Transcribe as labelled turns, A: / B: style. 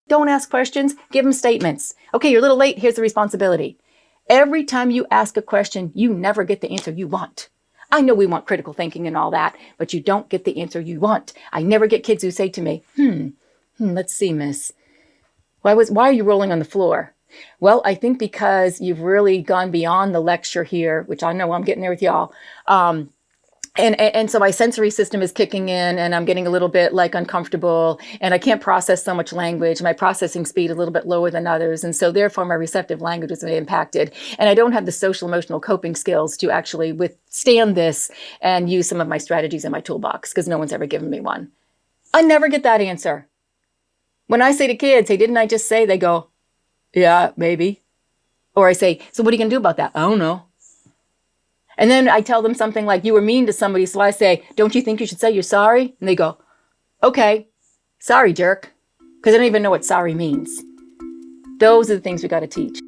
A: Don't ask questions, give them statements. Okay, you're a little late, here's the responsibility. Every time you ask a question, you never get the answer you want. I know we want critical thinking and all that, but you don't get the answer you want. I never get kids who say to me, let's see, miss. Why are you rolling on the floor? Well, I think because you've really gone beyond the lecture here, which I know I'm getting there with y'all. And so my sensory system is kicking in and I'm getting a little bit like uncomfortable and I can't process so much language. My processing speed is a little bit lower than others. And so therefore my receptive language is impacted. And I don't have the social emotional coping skills to actually withstand this and use some of my strategies in my toolbox because no one's ever given me one. I never get that answer. When I say to kids, hey, didn't I just say? They go, yeah, maybe. Or I say, so what are you going to do about that? I don't know. And then I tell them something like, you were mean to somebody. So I say, don't you think you should say you're sorry? And they go, okay, sorry, jerk. Because I don't even know what sorry means. Those are the things we got to teach.